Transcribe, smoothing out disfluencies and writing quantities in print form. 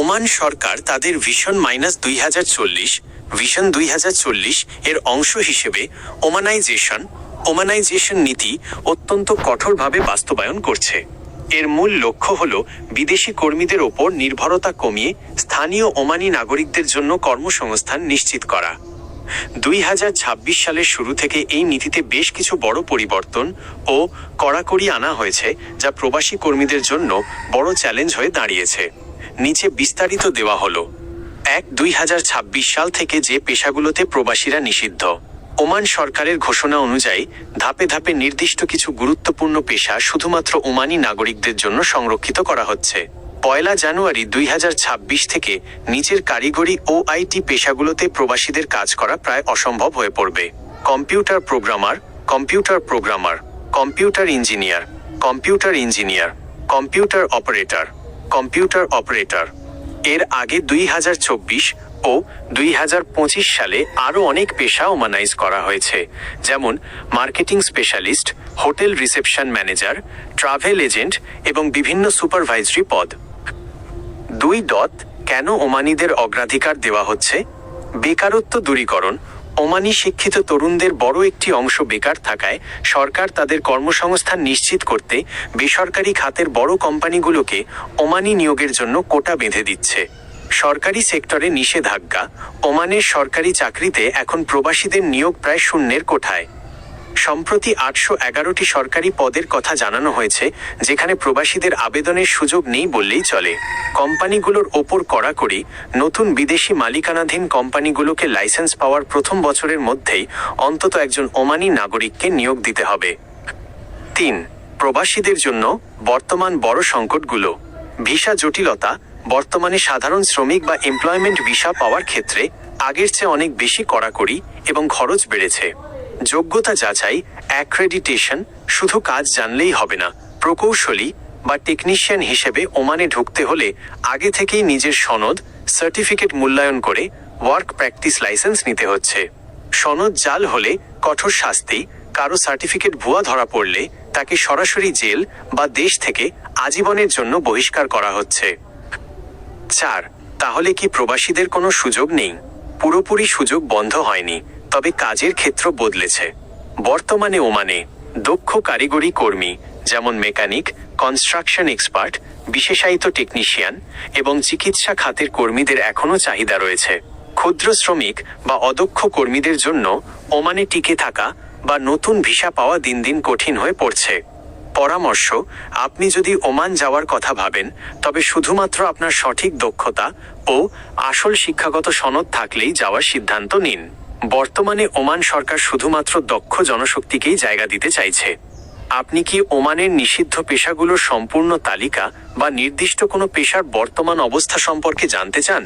Oman সরকার তাদের vision vision 2040 এর অংশ হিসেবে ওমানাইজেশন নীতি অত্যন্ত কঠোরভাবে বাস্তবায়ন করছে। এর মূল লক্ষ্য হল বিদেশি কর্মীদের ওপর নির্ভরতা কমিয়ে স্থানীয় ওমানি নাগরিকদের জন্য কর্মসংস্থান নিশ্চিত করা। 2026 সালের শুরু থেকে এই নীতিতে বেশ কিছু বড় পরিবর্তন ও কড়াকড়ি আনা হয়েছে, যা প্রবাসী কর্মীদের জন্য বড় চ্যালেঞ্জ হয়ে দাঁড়িয়েছে। নিচে বিস্তারিত দেওয়া হলো। 2026 সাল থেকে যে পেশাগুলোতে প্রবাসীরা নিষিদ্ধ। ওমান সরকারের ঘোষণা অনুযায়ী ধাপে ধাপে নির্দিষ্ট কিছু গুরুত্বপূর্ণ পেশা শুধুমাত্র ওমানি নাগরিকদের জন্য সংরক্ষিত করা হচ্ছে। 1 জানুয়ারি 2026 থেকে নিচের কারিগরি ও আইটি পেশাগুলোতে প্রবাসীদের কাজ করা প্রায় অসম্ভব হয়ে পড়বে। Computer programmer, computer engineer, computer operator. এর আগে 2024 ও 2025 সালে আরও অনেক পেশা ওমানাইজ করা হয়েছে, যেমন marketing specialist, hotel reception manager, travel agent এবং বিভিন্ন সুপারভাইজরি পদ। 2. কেন ওমানিদের অগ্রাধিকার দেওয়া হচ্ছে? বেকারত্ব দূরীকরণ। ওমানি শিক্ষিত তরুণদের বড় একটি অংশ বেকার থাকায় সরকার তাদের কর্মসংস্থান নিশ্চিত করতে বেসরকারি খাতের বড় কোম্পানিগুলোকে ওমানি নিয়োগের জন্য কোটা বেঁধে দিচ্ছে। সরকারি সেক্টরে নিষেধাজ্ঞা। ওমানের সরকারি চাকরিতে এখন প্রবাসীদের নিয়োগ প্রায় শূন্যের কোঠায়। সম্প্রতি 811টি সরকারি পদের কথা জানানো হয়েছে, যেখানে প্রবাসীদের আবেদনের সুযোগ নেই বললেই চলে। কোম্পানিগুলোর ওপর কড়াকড়ি। নতুন বিদেশি মালিকানাধীন কোম্পানিগুলোকে লাইসেন্স পাওয়ার প্রথম বছরের মধ্যেই অন্তত একজন ওমানি নাগরিককে নিয়োগ দিতে হবে। 3. প্রবাসীদের জন্য বর্তমান বড় সংকটগুলো। ভিসা জটিলতা। বর্তমানে সাধারণ শ্রমিক বা এমপ্লয়মেন্ট ভিসা পাওয়ার ক্ষেত্রে আগের চেয়ে অনেক বেশি কড়াকড়ি এবং খরচ বেড়েছে। যোগ্যতা যাচাই, অ্যাক্রেডিটেশন। শুধু কাজ জানলেই হবে না, প্রকৌশলী বা টেকনিশিয়ান হিসেবে ওমানে ঢুকতে হলে আগে থেকেই নিজের সনদ, সার্টিফিকেট মূল্যায়ন করে ওয়ার্ক প্র্যাকটিস লাইসেন্স নিতে হচ্ছে। সনদ জাল হলে কঠোর শাস্তি। কারো সার্টিফিকেট ভুয়া ধরা পড়লে তাকে সরাসরি জেল বা দেশ থেকে আজীবনের জন্য বহিষ্কার করা হচ্ছে। 4. তাহলে কি প্রবাসীদের কোনো সুযোগ নেই? পুরোপুরি সুযোগ বন্ধ হয়নি, তবে কাজের ক্ষেত্র বদলেছে। বর্তমানে ওমানে দক্ষ কারিগরি কর্মী, যেমন মেকানিক, কনস্ট্রাকশন এক্সপার্ট, বিশেষায়িত টেকনিশিয়ান এবং চিকিৎসা খাতের কর্মীদের এখনও চাহিদা রয়েছে। ক্ষুদ্র শ্রমিক বা অদক্ষ কর্মীদের জন্য ওমানে টিকে থাকা বা নতুন ভিসা পাওয়া দিন দিন কঠিন হয়ে পড়ছে। পরামর্শ: আপনি যদি ওমান যাওয়ার কথা ভাবেন, তবে শুধুমাত্র আপনার সঠিক দক্ষতা ও আসল শিক্ষাগত সনদ থাকলেই যাওয়ার সিদ্ধান্ত নিন। বর্তমানে ওমান সরকার শুধুমাত্র দক্ষ জনশক্তিকেই জায়গা দিতে চাইছে। আপনি কি ওমানের নিষিদ্ধ পেশাগুলোর সম্পূর্ণ তালিকা বা নির্দিষ্ট কোনো পেশার বর্তমান অবস্থা সম্পর্কে জানতে চান?